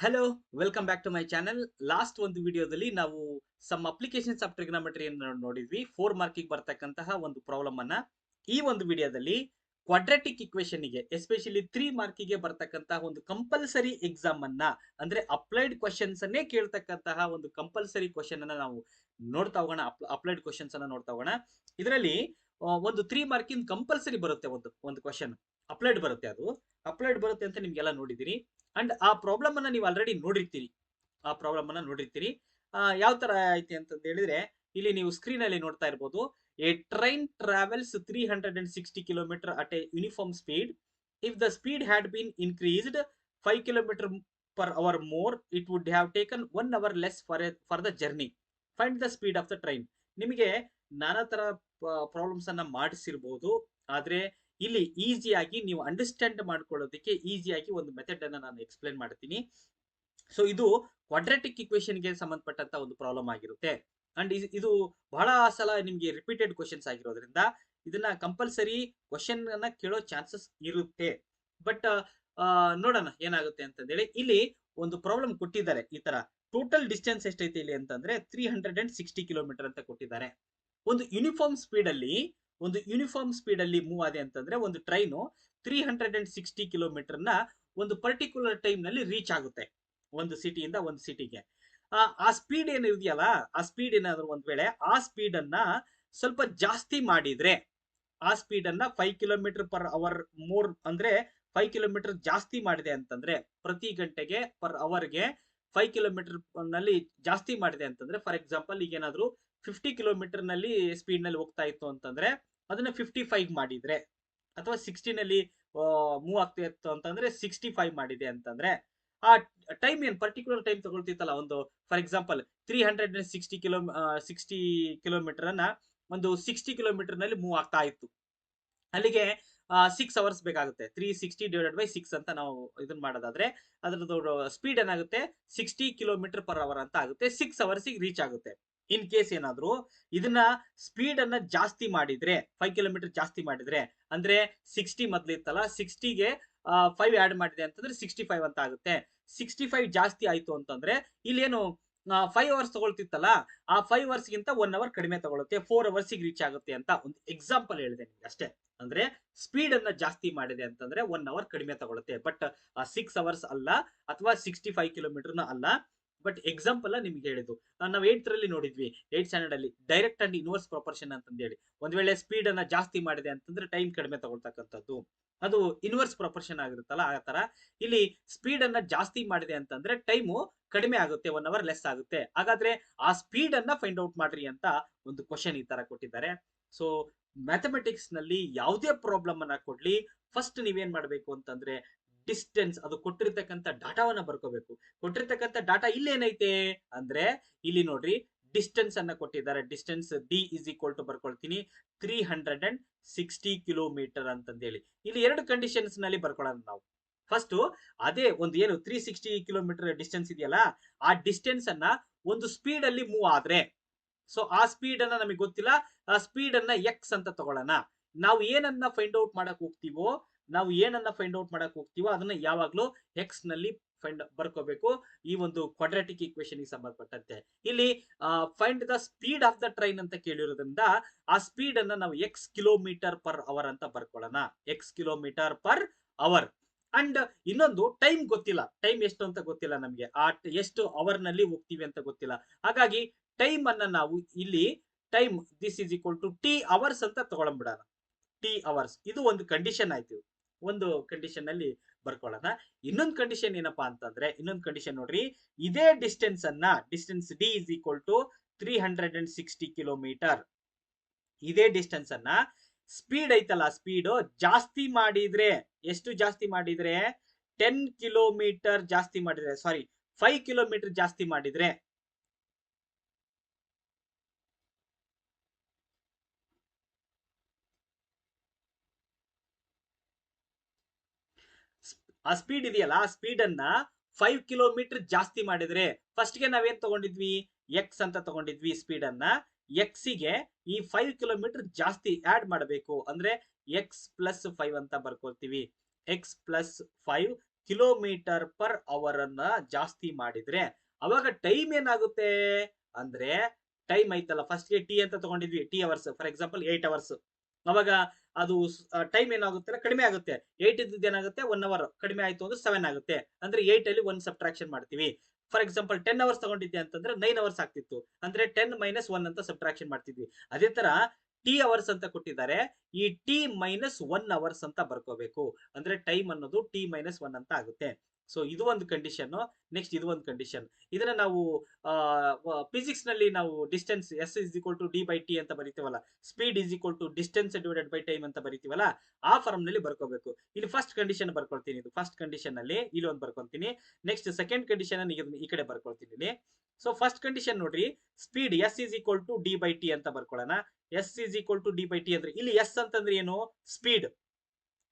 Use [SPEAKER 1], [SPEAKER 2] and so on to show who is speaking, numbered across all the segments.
[SPEAKER 1] Hello, welcome back to my channel. Last ಒಂದು ವಿಡಿಯೋದಲ್ಲಿ ನಾವು ಸಮ್ ಅಪ್ಲಿಕೇಶನ್ಸ್ ಆಫ್ ಟ್ರಿಗ್ನೋಮೆಟ್ರಿ ನೋಡಿದ್ವಿ. 4 ಮಾರ್ಕಿಗೆ ಬರ್ತಕ್ಕಂತಹ ಒಂದು ಪ್ರಾಬ್ಲಮ್ ಅನ್ನ ಈ ಒಂದು ವಿಡಿಯೋದಲ್ಲಿ ಕ್ವಾಡ್ರಾಟಿಕ್ ಇಕ್ವೇಶನ್ ಗೆ ಎಸ್ಪೆಷಲಿ 3 ಮಾರ್ಕಿಗೆ ಬರ್ತಕ್ಕಂತಹ ಒಂದು ಕಂಪಲ್ಸರಿ ಎಕ್ಸಾಮ್ ಅನ್ನ ಅಂದ್ರೆ ಅಪ್ಲೈಡ್ ಕ್ವಶನ್ಸ್ ಅನ್ನೇ ಕೇಳ್ತಕ್ಕಂತಹ ಒಂದು ಕಂಪಲ್ಸರಿ ಕ್ವಶನ್ ಅನ್ನ ನಾವು ನೋಡ್ತಾ ಹೋಗೋಣ. ಅಪ್ಲೈಡ್ ಕ್ವಶನ್ಸ್ ಅನ್ನ ನೋಡ್ತಾ ಹೋಗೋಣ. ಇದರಲ್ಲಿ ಒಂದು 3 ಮಾರ್ಕಿನ ಕಂಪಲ್ಸರಿ ಬರುತ್ತೆ. ಒಂದು ಒಂದು ಕ್ವಶನ್ ಅಪ್ಲೈಡ್ ಬರುತ್ತೆ. ಅದು ಅಪ್ಲೈಡ್ ಬರುತ್ತೆ ಅಂತ ನಿಮ್ಗೆಲ್ಲ ನೋಡಿದಿರಿ. ಅಂಡ್ ಆ ಪ್ರಾಬ್ಲಮ್ ಅನ್ನ ನೀವು ಆಲ್ರೆಡಿ ನೋಡಿರ್ತೀರಿ. ಯಾವ ತರ ಐತಿ ಅಂತ ಹೇಳಿದ್ರೆ, ಇಲ್ಲಿ ನೀವು ಸ್ಕ್ರೀನ್ ಅಲ್ಲಿ ನೋಡ್ತಾ ಇರಬಹುದು. A train travels 360 kilometre at A uniform speed. If the speed had been increased 5 kilometre per hour more, it would have taken 1 hour less for the journey. Find the speed of the train. ನಿಮಗೆ ನಾನಾ ತರ problems ಅನ್ನ ಮಾಡಿಸಿರ್ಬೋದು. ಆದ್ರೆ ಇಲ್ಲಿ ಈಸಿಯಾಗಿ ನೀವು understand ಮಾಡ್ಕೊಳ್ಳೋದಕ್ಕೆ ಈಸಿಯಾಗಿ ಒಂದು ಮೆಥಡ್ ಅನ್ನ ನಾನು ಎಕ್ಸ್ಪ್ಲೇನ್ ಮಾಡ್ತೀನಿ. ಸೊ ಇದು ಕ್ವಾಡ್ರಾಟಿಕ್ ಇಕ್ವೇಶನ್ ಗೆ ಸಂಬಂಧಪಟ್ಟಂತ ಒಂದು ಪ್ರಾಬ್ಲಮ್ ಆಗಿರುತ್ತೆ. ಅಂಡ್ ಇದು ಬಹಳ ಸಲ ನಿಮ್ಗೆ ರಿಪೀಟೆಡ್ ಕ್ವಶನ್ಸ್ ಆಗಿರೋದ್ರಿಂದ ಇದನ್ನ ಕಂಪಲ್ಸರಿ ಕ್ವಶನ್ ಅನ್ನ ಕೇಳೋ ಚಾನ್ಸಸ್ ಇರುತ್ತೆ. ಬಟ್ ನೋಡೋಣ ಏನಾಗುತ್ತೆ ಅಂತಂದೇಳಿ. ಇಲ್ಲಿ ಒಂದು ಪ್ರಾಬ್ಲಮ್ ಕೊಟ್ಟಿದ್ದಾರೆ. ಈ ತರ ಟೋಟಲ್ ಡಿಸ್ಟೆನ್ಸ್ ಎಷ್ಟೈತೆ ಇಲ್ಲಿ ಅಂತಂದ್ರೆ 360 ಕಿಲೋಮೀಟರ್ ಅಂತ ಕೊಟ್ಟಿದ್ದಾರೆ. ಒಂದು ಯೂನಿಫಾರ್ಮ್ ಸ್ಪೀಡ್ ಅಲ್ಲಿ ಮೂವ್ ಆದೆ ಅಂತಂದ್ರೆ ಒಂದು ಟ್ರೈನು 360 ಕಿಲೋಮೀಟರ್ ನ ಒಂದು ಪರ್ಟಿಕ್ಯುಲರ್ ಟೈಮ್ ನಲ್ಲಿ ರೀಚ್ ಆಗುತ್ತೆ ಒಂದು ಸಿಟಿಯಿಂದ ಒಂದು ಸಿಟಿಗೆ. ಆ ಸ್ಪೀಡ್ ಏನು ಇದೆಯಲ್ಲ, ಆ ಸ್ಪೀಡ್ ಏನಾದ್ರು ಒಂದ್ ವೇಳೆ ಆ ಸ್ಪೀಡ್ ಅನ್ನ ಸ್ವಲ್ಪ ಜಾಸ್ತಿ ಮಾಡಿದ್ರೆ, ಆ ಸ್ಪೀಡ್ ಅನ್ನ 5 ಕಿಲೋಮೀಟರ್ ಪರ್ ಅವರ್ ಮೋರ್ ಅಂದ್ರೆ 5 ಕಿಲೋಮೀಟರ್ ಜಾಸ್ತಿ ಮಾಡಿದೆ ಅಂತಂದ್ರೆ, ಪ್ರತಿ ಗಂಟೆಗೆ ಪರ್ ಅವರ್ಗೆ 5 ಕಿಲೋಮೀಟರ್ ನಲ್ಲಿ ಜಾಸ್ತಿ ಮಾಡಿದೆ ಅಂತಂದ್ರೆ, ಫಾರ್ ಎಕ್ಸಾಂಪಲ್ ಈಗ ಏನಾದ್ರು 50 ಕಿಲೋಮೀಟರ್ ನಲ್ಲಿ ಸ್ಪೀಡ್ ನಲ್ಲಿ ಹೋಗ್ತಾ ಇತ್ತು ಅಂತಂದ್ರೆ ಅದನ್ನ 55 ಮಾಡಿದ್ರೆ, ಅಥವಾ 60 ನಲ್ಲಿ ಮೂವ್ ಆಗ್ತಾ ಇತ್ತು ಅಂತಂದ್ರೆ 65 ಮಾಡಿದೆ ಅಂತಂದ್ರೆ, ಆ ಟೈಮ್ ಏನ್ ಪರ್ಟಿಕ್ಯುಲರ್ ಟೈಮ್ ತಗೊಳ್ತಿತ್ತಲ್ಲ, ಒಂದು ಫಾರ್ ಎಕ್ಸಾಂಪಲ್ 60 ಕಿಲೋಮೀಟರ್ ಅನ್ನ ಒಂದು 60 ಕಿಲೋಮೀಟರ್ ನಲ್ಲಿ ಮೂವ್ ಆಗ್ತಾ ಇತ್ತು. ಅಲ್ಲಿಗೆ 6 ಅವರ್ಸ್ ಬೇಕಾಗುತ್ತೆ. 360 ಡಿವೈಡೆಡ್ ಬೈ 6 ಅಂತ ನಾವು ಇದನ್ನ ಮಾಡೋದಾದ್ರೆ ಅದ್ರದ್ದು ಸ್ಪೀಡ್ ಏನಾಗುತ್ತೆ 60 ಕಿಲೋಮೀಟರ್ ಪರ್ ಅವರ್ ಅಂತ ಆಗುತ್ತೆ. 6 ಅವರ್ಸ್ ರೀಚ್ ಆಗುತ್ತೆ. ಇನ್ ಕೇಸ್ ಏನಾದ್ರು ಇದನ್ನ ಸ್ಪೀಡ್ ಅನ್ನ ಜಾಸ್ತಿ ಮಾಡಿದ್ರೆ, 5 ಕಿಲೋಮೀಟರ್ ಜಾಸ್ತಿ ಮಾಡಿದ್ರೆ, ಅಂದ್ರೆ 60 ಮೊದ್ಲಿತ್ತಲ್ಲ, 60ಗೆ 5 ಆಡ್ ಮಾಡಿದೆ ಅಂತಂದ್ರೆ 65 ಅಂತ ಆಗುತ್ತೆ. 65 ಜಾಸ್ತಿ ಆಯ್ತು ಅಂತಂದ್ರೆ ಇಲ್ಲೇನು 5 ಅವರ್ಸ್ ತಗೊಳ್ತಿತ್ತಲ್ಲ, ಆ 5 ಅವರ್ಸ್ ಗಿಂತ 1 ಅವರ್ ಕಡಿಮೆ ತಗೊಳುತ್ತೆ. 4 ಅವರ್ಸ್ ರೀಚ್ ಆಗುತ್ತೆ ಅಂತ ಒಂದು ಎಕ್ಸಾಂಪಲ್ ಹೇಳಿದೆ ನಿಮ್ಗೆ ಅಷ್ಟೇ. ಅಂದ್ರೆ ಸ್ಪೀಡ್ ಅನ್ನ ಜಾಸ್ತಿ ಮಾಡಿದೆ ಅಂತಂದ್ರೆ 1 ಅವರ್ ಕಡಿಮೆ ತಗೊಳುತ್ತೆ. ಬಟ್ 6 ಅವರ್ಸ್ ಅಲ್ಲ, ಅಥವಾ 65 ಕಿಲೋಮೀಟರ್ ಅಲ್ಲ. ಬಟ್ ಎಕ್ಸಾಂಪಲ್ ನಿಮ್ಗೆ ಹೇಳಿದ್ದು ನಾವು 8th ರಲ್ಲಿ ನೋಡಿದ್ವಿ. 8th ಸ್ಟ್ಯಾಂಡರ್ಡ್ ಅಲ್ಲಿ ಡೈರೆಕ್ಟ್ ಅಂಡ್ ಇನ್ವರ್ಸ್ ಪ್ರೊಪೋರ್ಷನ್ ಅಂತಂದೇಳಿ, ಒಂದ್ ವೇಳೆ ಸ್ಪೀಡ್ ಅನ್ನ ಜಾಸ್ತಿ ಮಾಡಿದೆ ಅಂತಂದ್ರೆ ಟೈಮ್ ಕಡಿಮೆ ತಗೊಳ್ತಕ್ಕಂಥದ್ದು, ಅದು ಇನ್ವರ್ಸ್ ಪ್ರೊಪೋರ್ಷನ್ ಆಗಿರುತ್ತಲ್ಲ. ಆ ತರ ಇಲ್ಲಿ ಸ್ಪೀಡ್ ಅನ್ನ ಜಾಸ್ತಿ ಮಾಡಿದೆ ಅಂತಂದ್ರೆ ಟೈಮು ಕಡಿಮೆ ಆಗುತ್ತೆ, 1 ಅವರ್ ಲೆಸ್ ಆಗುತ್ತೆ. ಹಾಗಾದ್ರೆ ಆ ಸ್ಪೀಡ್ ಅನ್ನ ಫೈಂಡ್ ಔಟ್ ಮಾಡ್ರಿ ಅಂತ ಒಂದು ಕ್ವಶನ್ ಈ ತರ ಕೊಟ್ಟಿದ್ದಾರೆ. ಸೊ ಮ್ಯಾಥಮೆಟಿಕ್ಸ್ ನಲ್ಲಿ ಯಾವುದೇ ಪ್ರಾಬ್ಲಮ್ ಅನ್ನ ಕೊಡ್ಲಿ, ಫಸ್ಟ್ ನೀವೇನ್ ಮಾಡ್ಬೇಕು ಅಂತಂದ್ರೆ ಡಿಸ್ಟೆನ್ಸ್, ಅದು ಕೊಟ್ಟಿರ್ತಕ್ಕಂಥ ಡಾಟಾವನ್ನ ಬರ್ಕೋಬೇಕು. ಕೊಟ್ಟಿರ್ತಕ್ಕಂಥ ಡಾಟಾ ಇಲ್ಲಿ ಏನೈತೆ ಅಂದ್ರೆ, ಇಲ್ಲಿ ನೋಡ್ರಿ ಡಿಸ್ಟೆನ್ಸ್ ಅನ್ನ ಕೊಟ್ಟಿದ್ದಾರೆ. Distance D is equal to ಬರ್ಕೊಳ್ತೀನಿ 360 ಕಿಲೋಮೀಟರ್ ಅಂತಂದೇಳಿ. ಇಲ್ಲಿ 2 ಕಂಡೀಷನ್ಸ್ ನಲ್ಲಿ ಬರ್ಕೊಳ್ಳೋಣ ನಾವು. ಫಸ್ಟ್ ಅದೇ ಒಂದು ಏನು 360 ಕಿಲೋಮೀಟರ್ ಡಿಸ್ಟೆನ್ಸ್ ಇದೆಯಲ್ಲ, ಆ ಡಿಸ್ಟೆನ್ಸ್ ಅನ್ನ ಒಂದು ಸ್ಪೀಡ್ ಅಲ್ಲಿ ಮೂವ್ ಆದ್ರೆ, ಸೊ ಆ ಸ್ಪೀಡ್ ಅನ್ನ ನಮಗೆ ಗೊತ್ತಿಲ್ಲ, ಆ ಸ್ಪೀಡ್ ಅನ್ನ ಎಕ್ಸ್ ಅಂತ ತಗೊಳ್ಳೋಣ. ನಾವು ಏನನ್ನ ಫೈಂಡ್ ಔಟ್ ಮಾಡಕ್ ಹೋಗ್ತೀವೋ ಅದನ್ನ ಯಾವಾಗ್ಲೂ ಎಕ್ಸ್ ನಲ್ಲಿ ಬರ್ಕೋಬೇಕು. ಈ ಒಂದು ಕ್ವಾಡ್ರಾಟಿಕ್ ಇಕ್ವೇಶನ್ ಗೆ ಸಂಬಂಧಪಟ್ಟಂತೆ ಇಲ್ಲಿ find the speed of the train ಅಂತ ಕೇಳಿರೋದ್ರಿಂದ ಆ ಸ್ಪೀಡ್ ಅನ್ನ ನಾವು ಎಕ್ಸ್ ಕಿಲೋಮೀಟರ್ ಪರ್ ಅವರ್ ಅಂತ ಬರ್ಕೊಳ್ಳೋಣ. X kilometre per hour. And ಇನ್ನೊಂದು ಟೈಮ್ ಗೊತ್ತಿಲ್ಲ, ಟೈಮ್ ಎಷ್ಟು ಅಂತ ಗೊತ್ತಿಲ್ಲ ನಮಗೆ, ಆ ಎಷ್ಟು ಅವರ್ ನಲ್ಲಿ ಹೋಗ್ತೀವಿ ಅಂತ ಗೊತ್ತಿಲ್ಲ. ಹಾಗಾಗಿ ಟೈಮ್ ಅನ್ನ ನಾವು ಇಲ್ಲಿ time this is equal to T hours ಅಂತ ತಗೊಳ್ಬಿಡೋಣ. ಟಿ ಅವರ್ಸ್ ಇದು ಒಂದು ಕಂಡೀಷನ್ ಆಯ್ತು. ಒಂದು ಕಂಡೀಷನ್ ಅಲ್ಲಿ ಬರ್ಕೊಳ್ಳೋಣ. ಇನ್ನೊಂದು ಕಂಡೀಷನ್ ಏನಪ್ಪಾ ಅಂತಂದ್ರೆ, ಇನ್ನೊಂದು ಕಂಡೀಷನ್ ನೋಡ್ರಿ, ಇದೇ ಡಿಸ್ಟೆನ್ಸ್ ಅನ್ನ, distance D is equal to 360 kilometre, ಇದೇ ಡಿಸ್ಟೆನ್ಸ್ ಅನ್ನ ಸ್ಪೀಡ್ ಐತಲ್ಲ, ಸ್ಪೀಡ್ ಜಾಸ್ತಿ ಮಾಡಿದ್ರೆ, ಎಷ್ಟು ಜಾಸ್ತಿ ಮಾಡಿದ್ರೆ 10 ಕಿಲೋಮೀಟರ್ ಜಾಸ್ತಿ ಮಾಡಿದ್ರೆ, ಸಾರಿ 5 ಕಿಲೋಮೀಟರ್ ಜಾಸ್ತಿ ಮಾಡಿದ್ರೆ, ಆ ಸ್ಪೀಡ್ ಇದೆಯಲ್ಲ, ಆ ಸ್ಪೀಡ್ ಅನ್ನ 5 ಕಿಲೋಮೀಟರ್ ಜಾಸ್ತಿ ಮಾಡಿದ್ರೆ, ಫಸ್ಟ್ ಗೆ ನಾವೇನ್ ತಗೊಂಡಿದ್ವಿ, ಎಕ್ಸ್ ಅಂತ ತಗೊಂಡಿದ್ವಿ. ಸ್ಪೀಡ್ ಅನ್ನ ಎಕ್ಸ್ ಗೆ ಈ 5 ಕಿಲೋಮೀಟರ್ ಜಾಸ್ತಿ ಆಡ್ ಮಾಡಬೇಕು. ಅಂದ್ರೆ ಎಕ್ಸ್ ಪ್ಲಸ್ 5 ಅಂತ ಬರ್ಕೊಳ್ತೀವಿ. X plus 5 kilometre per hour ಅನ್ನ ಜಾಸ್ತಿ ಮಾಡಿದ್ರೆ ಅವಾಗ ಟೈಮ್ ಏನಾಗುತ್ತೆ ಅಂದ್ರೆ, ಟೈಮ್ ಐತಲ್ಲ, ಫಸ್ಟ್ ಗೆ ಟಿ ಅಂತ ತಗೊಂಡಿದ್ವಿ, T hours, for example 8 hours. ಅವಾಗ ಅದು ಟೈಮ್ ಏನಾಗುತ್ತೆ ಕಡಿಮೆ ಆಗುತ್ತೆ. 8 ಇದ್ದದ್ದು ಏನಾಗುತ್ತೆ 1 ಅವರ್ ಕಡಿಮೆ ಆಯ್ತು ಅಂದ್ರೆ 7 ಆಗುತ್ತೆ. ಅಂದ್ರೆ 8 ಅಲ್ಲಿ 1 ಸಬ್ಟ್ರಾಕ್ಷನ್ ಮಾಡ್ತೀವಿ. ಫಾರ್ ಎಕ್ಸಾಂಪಲ್ 10 ಅವರ್ಸ್ ತಗೊಂಡಿದ್ದೆ ಅಂತಂದ್ರೆ 9 ಅವರ್ಸ್ ಆಗ್ತಿತ್ತು, ಅಂದ್ರೆ 10 ಮೈನಸ್ 1 ಅಂತ ಸಬ್ಟ್ರಾಕ್ಷನ್ ಮಾಡ್ತಿದ್ವಿ. ಅದೇ ತರ ಟಿ ಅವರ್ಸ್ ಅಂತ ಕೊಟ್ಟಿದ್ದಾರೆ, ಈ ಟಿ ಮೈನಸ್ 1 ಅವರ್ಸ್ ಅಂತ ಬರ್ಕೋಬೇಕು. ಅಂದ್ರೆ ಟೈಮ್ ಅನ್ನೋದು ಟಿ ಮೈನಸ್ 1 ಅಂತ ಆಗುತ್ತೆ. ಸೊ ಇದು ಒಂದು ಕಂಡೀಷನ್. ನೆಕ್ಸ್ಟ್ ಇದು ಒಂದು ಕಂಡೀಷನ್. ಇದನ್ನ ನಾವು ಫಿಸಿಕ್ಸ್ ನಲ್ಲಿ ನಾವು distance S is equal to D by T ಅಂತ ಬರೀತೀವಲ್ಲ, speed is equal to distance divided by time ಅಂತ ಬರೀತೀವಲ್ಲ, ಆ ಫಾರ್ಮ್ ನಲ್ಲಿ ಬರ್ಕೋಬೇಕು. ಇಲ್ಲಿ ಫಸ್ಟ್ ಕಂಡೀಷನ್ ಬರ್ಕೊಳ್ತೀನಿ, ಇದು ಫಸ್ಟ್ ಕಂಡೀಷನ್ ಅಲ್ಲಿ ಇಲ್ಲಿ ಒಂದು ಬರ್ಕೊಂತೀನಿ. ನೆಕ್ಸ್ಟ್ ಸೆಕೆಂಡ್ ಕಂಡೀಷನ್ ಈ ಕಡೆ ಬರ್ಕೊಳ್ತೀನಿ ಇಲ್ಲಿ. ಸೊ ಫಸ್ಟ್ ಕಂಡೀಷನ್ ನೋಡ್ರಿ, speed S is equal to D by T ಅಂತ ಬರ್ಕೊಳ್ಳೋಣ. S is equal to D by T ಅಂದ್ರೆ ಇಲ್ಲಿ ಎಸ್ ಅಂತಂದ್ರೆ ಏನು, ಸ್ಪೀಡ್.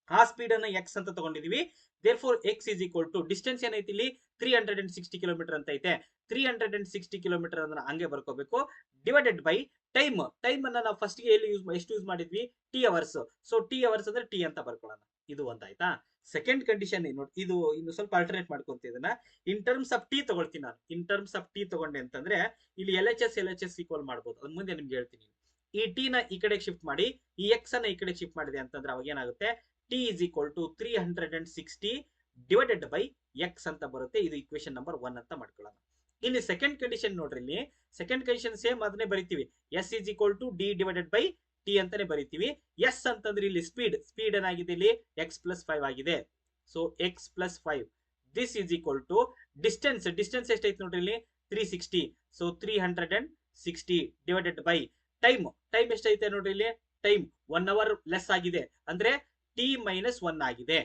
[SPEAKER 1] ಆ ಸ್ಪೀಡ್ ಅನ್ನ ಎಕ್ಸ್ ಅಂತ ತಗೊಂಡಿದೀವಿ. Therefore X is equal to distance ಏನೈತಿ ಇಲ್ಲಿ 360 ಕಿಲೋಮೀಟರ್ ಅಂತ ಐತೆ. 360 ಕಿಲೋಮೀಟರ್ ಅಂದ್ರೆ ಹಂಗೆ ಬರ್ಕೋಬೇಕು, ಡಿವೈಡೆಡ್ ಬೈ ಟೈಮ್. ಟೈಮ್ ಅನ್ನ ನಾವು ಫಸ್ಟ್ ಗೆ ಎಲ್ಲಿ ಎಷ್ಟು ಯೂಸ್ ಮಾಡಿದ್ವಿ, T hours. So T hours ಅಂದ್ರೆ ಟಿ ಅಂತ ಬರ್ಕೊಳ್ಳೋಣ. ಇದು ಒಂದಾಯ್ತಾ. ಸೆಕೆಂಡ್ ಕಂಡೀಷನ್ ನೋಡಿ, ಇದು ಇನ್ನು ಸ್ವಲ್ಪ ಅಲ್ಟರ್ನೇಟ್ ಮಾಡ್ಕೊಂತ ಇದನ್ನ ಇನ್ ಟರ್ಮ್ಸ್ ಆಫ್ ಟಿ ತಗೊಳ್ತೀನಿ ನಾನು. ಇನ್ ಟರ್ಮ್ಸ್ ಆಫ್ ಟಿ ತಗೊಂಡೆ ಅಂತಂದ್ರೆ ಇಲ್ಲಿ ಎಲ್ ಎಚ್ ಎಸ್ ಈಕ್ವಲ್ ಮಾಡ್ಬೋದು. ಅದ್ ಮುಂದೆ ನಿಮ್ಗೆ ಹೇಳ್ತೀನಿ. ಈ ಟಿ ನ ಈ ಕಡೆ ಶಿಫ್ಟ್ ಮಾಡಿ, ಈ ಎಕ್ಸ್ ಅನ್ನ ಈ ಕಡೆ ಶಿಫ್ಟ್ ಮಾಡಿದೆ ಅಂತಂದ್ರೆ ಅವಾಗ ಏನಾಗುತ್ತೆ, T is equal to 360 divided by X ಅಂತ ಬರುತ್ತೆ. ಇದು ಇಕ್ವೇಶನ್ ನಂಬರ್ 1 ಅಂತ ಮಾಡ್ಕೊಳ್ಳೋಣ. ಇಲ್ಲಿ ಸೆಕೆಂಡ್ ಕಂಡೀಷನ್ ನೋಡ್ರಿ, ಇಲ್ಲಿ ಸೆಕೆಂಡ್ ಕಂಡೀಷನ್ ಸೇಮ್ ಅದನ್ನೇ ಬರಿತೀವಿ. S is equal to D divided by T ಅಂತಾನೆ ಬರಿತೀವಿ. ಎಸ್ ಅಂತಂದ್ರೆ ಇಲ್ಲಿ ಸ್ಪೀಡ್ ಏನಾಗಿದೆ ಇಲ್ಲಿ ಎಕ್ಸ್ ಪ್ಲಸ್ 5 ಆಗಿದೆ. So X plus 5. This is equal to distance ಎಷ್ಟೈತೆ ನೋಡ್ರಿ ಇಲ್ಲಿ 360. ಸೊ 360 ಡಿವೈಡೆಡ್ ಬೈ ಟೈಮ್ ಎಷ್ಟೈತೆ ನೋಡ್ರಿ ಇಲ್ಲಿ, ಟೈಮ್ 1 ಅವರ್ ಲೆಸ್ ಆಗಿದೆ, ಅಂದ್ರೆ ಟಿ ಮೈನಸ್ 1 ಆಗಿದೆ.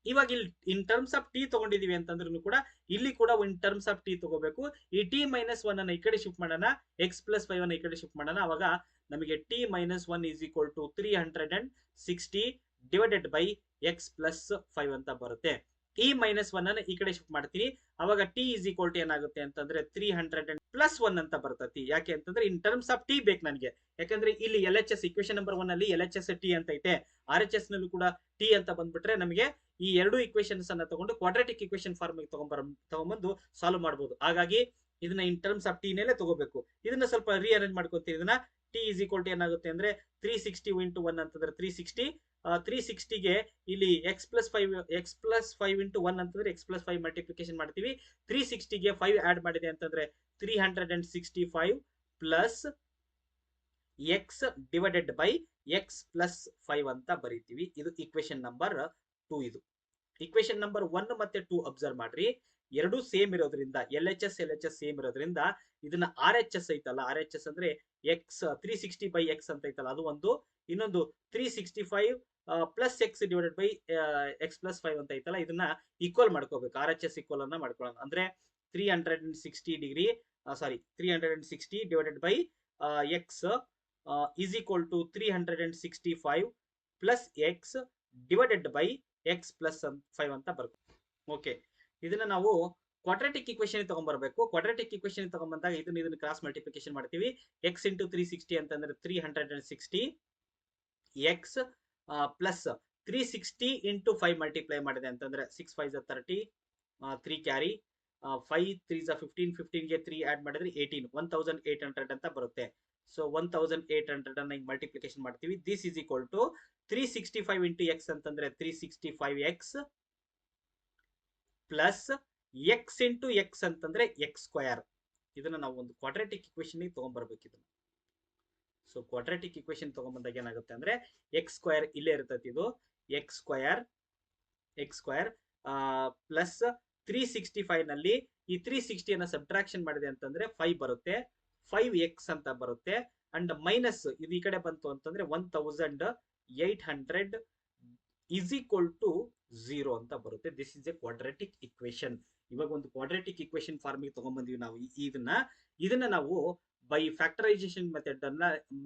[SPEAKER 1] ಇವಾಗ ಇಲ್ಲಿ ಇನ್ ಟರ್ಮ್ಸ್ ಆಫ್ ಟಿ ತಗೊಂಡಿದೀವಿ ಅಂತಂದ್ರೂ ಕೂಡ ಇಲ್ಲಿ ಕೂಡ ಇನ್ ಟರ್ಮ್ಸ್ ಆಫ್ ಟಿ ತಗೋಬೇಕು. ಈ ಟಿ ಮೈನಸ್ 1 ಅನ್ನ ಈ ಕಡೆ ಶಿಫ್ಟ್ ಮಾಡೋಣ, ಎಕ್ಸ್ ಪ್ಲಸ್ 5 ಅನ್ನ ಈ ಕಡೆ ಶಿಫ್ಟ್ ಮಾಡೋಣ. ಅವಾಗ ನಮಗೆ T minus 1 is equal to 360 divided by X plus 5 ಅಂತ ಬರುತ್ತೆ. ಈ ಮೈನಸ್ 1 ಅನ್ನ ಈ ಕಡೆ ಶಿಫ್ಟ್ ಮಾಡ್ತೀನಿ. ಅವಾಗ ಟಿ ಇಸ್ ಈಕ್ವಲ್ ಟು ಏನಾಗುತ್ತೆ ಅಂತಂದ್ರೆ 300 ಪ್ಲಸ್ 1 ಅಂತ ಬರ್ತತಿ. ಯಾಕೆ ಅಂತಂದ್ರೆ ಇನ್ ಟರ್ಮ್ಸ್ ಆಫ್ ಟಿ ಬೇಕು ನನಗೆ. ಯಾಕಂದ್ರೆ ಇಲ್ಲಿ L H S equation number 1 ಅಲ್ಲಿ ಎಲ್ ಎಚ್ ಎಸ್ ಟಿ ಅಂತ ಐತೆ, ಆರ್ ಎಚ್ ಎಸ್ ನಲ್ಲೂ ಕೂಡ ಟಿ ಅಂತ ಬಂದ್ಬಿಟ್ರೆ ನಮಗೆ ಈ ಎರಡು ಇಕ್ವೇಶನ್ಸ್ ಅನ್ನ ತಗೊಂಡು ಕ್ವಾಡ್ರಾಟಿಕ್ ಇಕ್ವೇಶನ್ ಫಾರ್ಮ್ ತಗೊಂಡ್ಬಂದು ಸಾಲ್ವ್ ಮಾಡಬಹುದು. ಹಾಗಾಗಿ ಇದನ್ನ ಇನ್ ಟರ್ಮ್ಸ್ ಆಫ್ ಟಿ ನೇಲೆ ತಗೋಬೇಕು. ಇದನ್ನ ಸ್ವಲ್ಪ ರೀಅರೇಂಜ್ ಮಾಡ್ಕೊಂತೀವಿ. ಇದನ್ನ ಟಿ ಇಸ್ ಈಕ್ವಲ್ ಟು ಏನಾಗುತ್ತೆ ಅಂದ್ರೆ 360 ಇಂಟು 1 ಅಂತಂದ್ರೆ 360. 360ಗೆ ಇಲ್ಲಿ ಎಕ್ಸ್ ಪ್ಲಸ್ 5 ಇಂಟು 1 ಅಂತಂದ್ರೆ ಎಕ್ಸ್ ಪ್ಲಸ್ 5 ಮಲ್ಟಿಪ್ಲಿಕೇಶನ್ ಮಾಡ್ತೀವಿ. 360ಗೆ 5 ಆಡ್ ಮಾಡಿದೆ ಅಂತಂದ್ರೆ 365 plus X divided by X plus 5 ಅಂತ ಬರೀತೀವಿ. ಇದು ಇಕ್ವೇಶನ್ ನಂಬರ್ 2. ಇದು ಇಕ್ವೇಶನ್ ನಂಬರ್ 1 ಮತ್ತೆ 2 ಅಬ್ಸರ್ವ್ ಮಾಡ್ರಿ, ಎರಡು ಸೇಮ್ ಇರೋದ್ರಿಂದ ಎಲ್ ಎಚ್ ಎಸ್ ಸೇಮ್ ಇರೋದ್ರಿಂದ ಇದನ್ನ ಆರ್ ಎಚ್ ಎಸ್ ಐತಲ್ಲ, ಆರ್ ಎಚ್ ಎಸ್ ಅಂದ್ರೆ ಎಕ್ಸ್ 360 ಬೈ ಎಕ್ಸ್ ಅಂತ ಐತಲ್ಲ ಅದು ಒಂದು, ಇನ್ನೊಂದು 365 plus X divided by X plus 5 ಅಂತ ಐತಲ್ಲ, ಇದನ್ನ ಈಕ್ವಲ್ ಮಾಡ್ಕೋಬೇಕು. ಆರ್ ಎಚ್ ಎಸ್ ಈಕ್ವಲ್ ಅನ್ನ ಮಾಡ್ಕೊಳ್ಳೋಣ. ಅಂದ್ರೆ 360 divided by X is equal to 365 plus X divided by X plus 5 ಅಂತ ಬರ್ಬೇಕು. ಓಕೆ, ಇದನ್ನ ನಾವು ಕ್ವಾಡ್ರಾಟಿಕ್ ಇಕ್ವೇಶನ್ ತಗೊಂಡ್ಬರ್ಬೇಕು. ಕ್ವಾಡ್ರಾಟಿಕ್ ಇಕ್ವೇಶನ್ ತಗೊಂಡ್ಬಂದಾಗ ಇದನ್ನ ಕ್ರಾಸ್ ಮಲ್ಟಿಪ್ಲಿಕೇಶನ್ ಮಾಡ್ತೀವಿ. ಎಕ್ಸ್ ಇಂಟು 360 ಅಂತಂದ್ರೆ 360 ಎಕ್ಸ್ ಪ್ಲಸ್ 360 ಇಂಟು 5 ಮಲ್ಟಿಪ್ಲೈ ಮಾಡಿದೆ ಅಂತಂದ್ರೆ 6 5 30, 3 ಕ್ಯಾರಿ, 5 3 15, 15ಗೆ 3 ಆಡ್ ಮಾಡಿದ್ರೆ 18, 1800 ಅಂತ ಬರುತ್ತೆ. ಸೊ 1800 ಅನ್ನ ಮಲ್ಟಿಪ್ಲಿಕೇಶನ್ ಮಾಡ್ತೀವಿ. This is equal to 365 into X ಅಂತಂದ್ರೆ 365 X plus X into X ಅಂತಂದ್ರೆ ಎಕ್ಸ್ ಸ್ಕ್ವಯರ್. ಇದನ್ನ ನಾವು ಒಂದು ಕ್ವಾಡ್ರಾಟಿಕ್ ಇಕ್ವೇಶನ್ ತಗೊಂಡ್ಬರ್ಬೇಕು ಇದನ್ನ. ಸೊ ಕ್ವಾಡ್ರಾಟಿಕ್ ಇಕ್ವೇಶನ್ ತಗೊಂಡ್ಬಂದಾಗ ಏನಾಗುತ್ತೆ ಅಂದ್ರೆ ಎಕ್ಸ್ ಸ್ಕ್ವಯರ್ ಇಲ್ಲೇ ಇರ್ತೈತಿ. ಇದು ಎಕ್ಸ್ ಸ್ಕ್ವಯರ್ ಪ್ಲಸ್ 365 ನಲ್ಲಿ ಈ 360 ಅನ್ನ ಸಬ್ಟ್ರಾಕ್ಷನ್ ಮಾಡಿದೆ ಅಂತಂದ್ರೆ 5 ಬರುತ್ತೆ, 5x ಅಂತ ಬರುತ್ತೆ. ಅಂಡ್ ಮೈನಸ್ ಇದು ಈ ಕಡೆ ಬಂತು ಅಂತಂದ್ರೆ 1800 ಇಸ್ ಈಕ್ವಲ್ ಟು 0 ಅಂತ ಬರುತ್ತೆ. This is A quadratic equation. ಇವಾಗ ಒಂದು ಕ್ವಾಡ್ರಾಟಿಕ್ ಇಕ್ವೇಶನ್ ಫಾರ್ಮಿಗೆ ತಗೊಂಡ್ಬಂದಿವಿ ನಾವು. ಇದನ್ನ ನಾವು ಬೈ ಫ್ಯಾಕ್ಟರೈಸೇಷನ್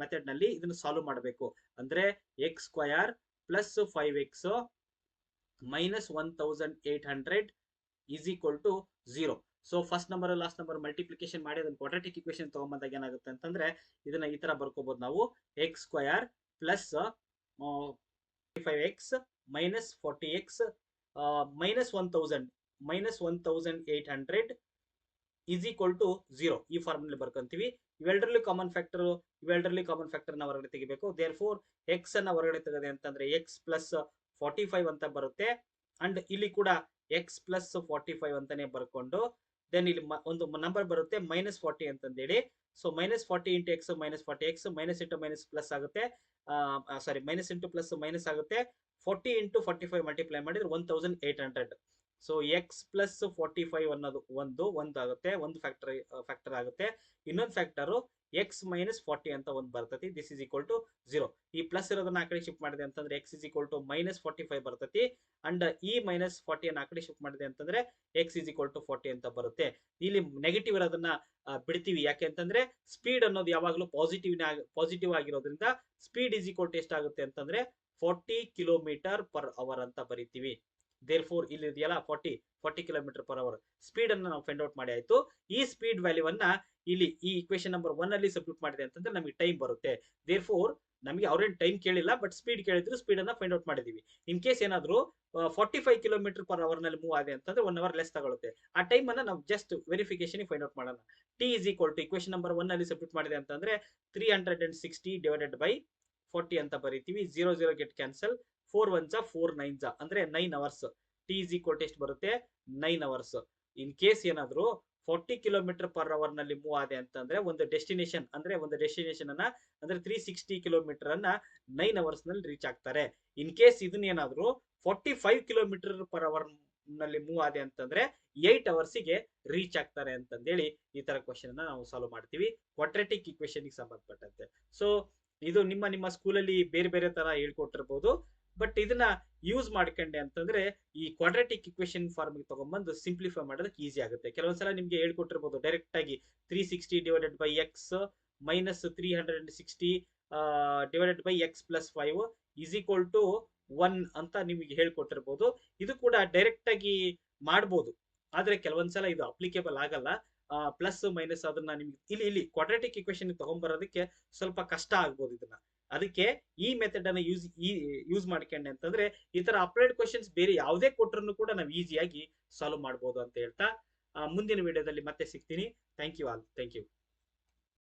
[SPEAKER 1] ಮೆಥಡ್ ನಲ್ಲಿ ಇದನ್ನ ಸಾಲ್ವ್ ಮಾಡಬೇಕು. ಅಂದ್ರೆ X square plus 5x minus 1800 is equal to 0. So first number last number multiplication ಮಾಡಿ ಅದನ್ನ ಕ್ವಾಡ್ರಾಟಿಕ್ ಇಕ್ವೇಶನ್ ತಗೊಂಡ್ಬಂದಾಗ ಏನಾಗುತ್ತೆ ಅಂತಂದ್ರೆ ಇದನ್ನ ಈ ತರ ಬರ್ಕೋಬಹುದು ನಾವು. X square plus 5x minus 40x minus 1000 minus 1800 is equal to 0. ಈ ಫಾರ್ಮುಲೆ ಬರ್ಕೊಂತೀವಿ. ಇವೆರಡರಲ್ಲಿ ಕಾಮನ್ ಫ್ಯಾಕ್ಟರ್ ನ ಹೊರಗಡೆ ತೆಗಿಬೇಕು. ದೇರ್ ಫೋರ್ ಎಕ್ಸ್ ಅನ್ನ ಹೊರಗಡೆ ತೆಗೆದೆ ಅಂತಂದ್ರೆ ಎಕ್ಸ್ ಪ್ಲಸ್ 45 ಅಂತ ಬರುತ್ತೆ. ಅಂಡ್ ಇಲ್ಲಿ ಕೂಡ ಎಕ್ಸ್ ಪ್ಲಸ್ 45 ಅಂತಾನೆ ಬರ್ಕೊಂಡು ದೆನ್ ಇಲ್ಲಿ ಒಂದು ನಂಬರ್ ಬರುತ್ತೆ -40 ಅಂತಂದೇಳಿ. So -40 into X -40, X minus into minus plus ಆಗುತ್ತೆ. ಸಾರಿ, ಮೈನಸ್ ಇಂಟು ಪ್ಲಸ್ ಮೈನಸ್ ಆಗುತ್ತೆ. 40 ಇಂಟು 45 ಮಲ್ಟಿಪ್ಲೈ ಮಾಡಿದ್ರೆ 1800. ಸೊ ಎಕ್ಸ್ ಪ್ಲಸ್ 45 ಅನ್ನೋದು ಒಂದು ಆಗುತ್ತೆ, ಒಂದು ಫ್ಯಾಕ್ಟರ್ ಆಗುತ್ತೆ. ಇನ್ನೊಂದು ಫ್ಯಾಕ್ಟರು ಎಕ್ಸ್ ಮೈನಸ್ 40 ಅಂತ ಒಂದು ಬರ್ತತಿ. This is equal to 0. ಈ ಪ್ಲಸ್ ಇರೋದನ್ನ ಆ ಕಡೆ ಶಿಫ್ಟ್ ಮಾಡಿದೆ ಅಂತಂದ್ರೆ ಎಕ್ಸ್ ಇಸ್ ಈಕ್ವಲ್ ಟು -45 ಬರ್ತತಿ. ಅಂಡ್ ಈ -40 ಅನ್ನ ಆ ಕಡೆ ಶಿಫ್ಟ್ ಮಾಡಿದೆ ಅಂತಂದ್ರೆ ಎಕ್ಸ್ ಇಸ್ ಈಕ್ವಲ್ ಟು 40 ಅಂತ ಬರುತ್ತೆ. ಇಲ್ಲಿ ನೆಗೆಟಿವ್ ಇರೋದನ್ನ ಬಿಡ್ತೀವಿ. ಯಾಕೆ ಅಂತಂದ್ರೆ ಸ್ಪೀಡ್ ಅನ್ನೋದು ಯಾವಾಗಲೂ ಪಾಸಿಟಿವ್ ಆಗಿರೋದ್ರಿಂದ ಸ್ಪೀಡ್ ಇಸ್ ಈಕ್ವಲ್ ಟು ಎಷ್ಟಾಗುತ್ತೆ ಅಂತಂದ್ರೆ 40 ಕಿಲೋಮೀಟರ್ ಪರ್ ಅವರ್ ಅಂತ ಬರಿತೀವಿ. ದೇರ್ ಫೋರ್ ಇಲ್ಲಿ ಇದೆಯಲ್ಲ 40 ಕಿಲೋಮೀಟರ್ ಪರ್ ಅವರ್ ಸ್ಪೀಡ್ ಅನ್ನು ನಾವು ಫೈಂಡ್ ಔಟ್ ಮಾಡಿ ಆಯ್ತು. ಈ ಸ್ಪೀಡ್ ವ್ಯಾಲ್ಯೂವನ್ನ ಇಲ್ಲಿ ಈ ಇಕ್ವೇಶನ್ ನಂಬರ್ 1 ಅಲ್ಲಿ ಸಬ್ಸ್ಟಿಟ್ಯೂಟ್ ಮಾಡಿದೆ ಅಂತಂದ್ರೆ ನಮಗೆ ಟೈಮ್ ಬರುತ್ತೆ. ದೇರ್ ಫೋರ್ ನಮಗೆ ಅವ್ರೇನು ಟೈಮ್ ಕೇಳಿಲ್ಲ, ಬಟ್ ಸ್ಪೀಡ್ ಕೇಳಿದ್ರು, ಸ್ಪೀಡ್ ಅನ್ನ ಫೈಂಡ್ ಔಟ್ ಮಾಡಿದೀವಿ. ಇನ್ ಕೇಸ್ ಏನಾದ್ರು 45 ಕಿಲೋಮೀಟರ್ ಪರ್ ಅವರ್ ನಲ್ಲಿ ಮೂವ್ ಆಗಿದೆ ಅಂತಂದ್ರೆ 1 ಅವರ್ ಲೆಸ್ ತಗೊಳುತ್ತೆ. ಆ ಟೈಮ್ ಅನ್ನ ನಾವು ಜಸ್ಟ್ ವೆರಿಫಿಕೇಶನ್ ಫೈಂಡ್ ಔಟ್ ಮಾಡೋಣ. T is equal to equation number 1 ಅಲ್ಲಿ ಸಬ್ಸ್ಟಿಟ್ಯೂಟ್ ಮಾಡಿದೆ ಅಂತಂದ್ರೆ 360 ಡಿವೈಡೆಡ್ ಬೈ 40 ಅಂತ ಬರೀತೀವಿ. 0 ಗೆಟ್ ಕ್ಯಾನ್ಸಲ್, 4 1 4 9 ಅಂದ್ರೆ 9 hours. T is equal to ಎಷ್ಟು ಬರುತ್ತೆ? 9 ಅವರ್ಸ್. ಇನ್ ಕೇಸ್ ಏನಾದ್ರು 40 ಕಿಲೋಮೀಟರ್ ಪರ್ ಅವರ್ ನಲ್ಲಿ ಮೂವ್ ಆದೆ ಅಂತಂದ್ರೆ ಒಂದು ಡೆಸ್ಟಿನೇಷನ್ ಅನ್ನ ಅಂದ್ರೆ 360 ಕಿಲೋಮೀಟರ್ ಅನ್ನ 9 ಅವರ್ಸ್ ನಲ್ಲಿ ರೀಚ್ ಆಗ್ತಾರೆ. ಇನ್ ಕೇಸ್ ಇದನ್ನೇನಾದ್ರು 45 ಕಿಲೋಮೀಟರ್ ಪರ್ ಅವರ್ ನಲ್ಲಿ ಮೂವ್ ಆದೆ ಅಂತಂದ್ರೆ 8 ಅವರ್ಸ್ ಗೆ ರೀಚ್ ಆಗ್ತಾರೆ ಅಂತಂದೇಳಿ ಈ ತರ ಕ್ವಶನ್ ಅನ್ನ ನಾವು ಸಾಲ್ವ್ ಮಾಡ್ತೀವಿ ಕ್ವಾಡ್ರಾಟಿಕ್ ಇಕ್ವೇಶನ್ ಗೆ ಸಂಬಂಧಪಟ್ಟಂತೆ. ಸೊ ಇದು ನಿಮ್ಮ ಸ್ಕೂಲಲ್ಲಿ ಬೇರೆ ಬೇರೆ ತರ ಹೇಳ್ಕೊಟ್ಟಿರ್ಬೋದು, ಬಟ್ ಇದನ್ನ ಯೂಸ್ ಮಾಡ್ಕೊಂಡೆ ಅಂತಂದ್ರೆ ಈ ಕ್ವಾಡ್ರಾಟಿಕ್ ಇಕ್ವೇಶನ್ ಫಾರ್ಮ್ ತಗೊಂಡ್ಬಂದು ಸಿಂಪ್ಲಿಫೈ ಮಾಡೋದಕ್ಕೆ ಈಸಿ ಆಗುತ್ತೆ. ಕೆಲವೊಂದ್ಸಲ ನಿಮ್ಗೆ ಹೇಳ್ಕೊಟ್ಟಿರ್ಬೋದು ಡೈರೆಕ್ಟ್ ಆಗಿ 360 divided by X minus 360 divided by X plus 5 is equal to 1 ಅಂತ ನಿಮಗೆ ಹೇಳ್ಕೊಟ್ಟಿರ್ಬೋದು. ಇದು ಕೂಡ ಡೈರೆಕ್ಟ್ ಆಗಿ ಮಾಡ್ಬೋದು, ಆದ್ರೆ ಕೆಲವೊಂದ್ಸಲ ಇದು ಅಪ್ಲಿಕೇಬಲ್ ಆಗಲ್ಲ. ಪ್ಲಸ್ ಮೈನಸ್ ಅದನ್ನ ನಿಮ್ಗೆ ಇಲ್ಲಿ ಕ್ವಾಡ್ರಾಟಿಕ್ ಇಕ್ವೇಶನ್ ತಗೊಂಡ್ಬರೋದಕ್ಕೆ ಸ್ವಲ್ಪ ಕಷ್ಟ ಆಗ್ಬೋದು ಇದನ್ನ. ಅದಕ್ಕೆ ಈ ಮೆಥಡ್ ಅನ್ನ ಯೂಸ್ ಮಾಡ್ಕೊಂಡೆ ಅಂತಂದ್ರೆ ಈ ತರ ಅಪ್ಲೈಡ್ ಕ್ವಶನ್ಸ್ ಬೇರೆ ಯಾವುದೇ ಕೊಟ್ಟರು ಕೂಡ ನಾವು ಈಸಿಯಾಗಿ ಸಾಲ್ವ್ ಮಾಡ್ಬೋದು ಅಂತ ಹೇಳ್ತಾ ಮುಂದಿನ ವಿಡಿಯೋದಲ್ಲಿ ಮತ್ತೆ ಸಿಗ್ತೀನಿ. Thank you all. Thank you.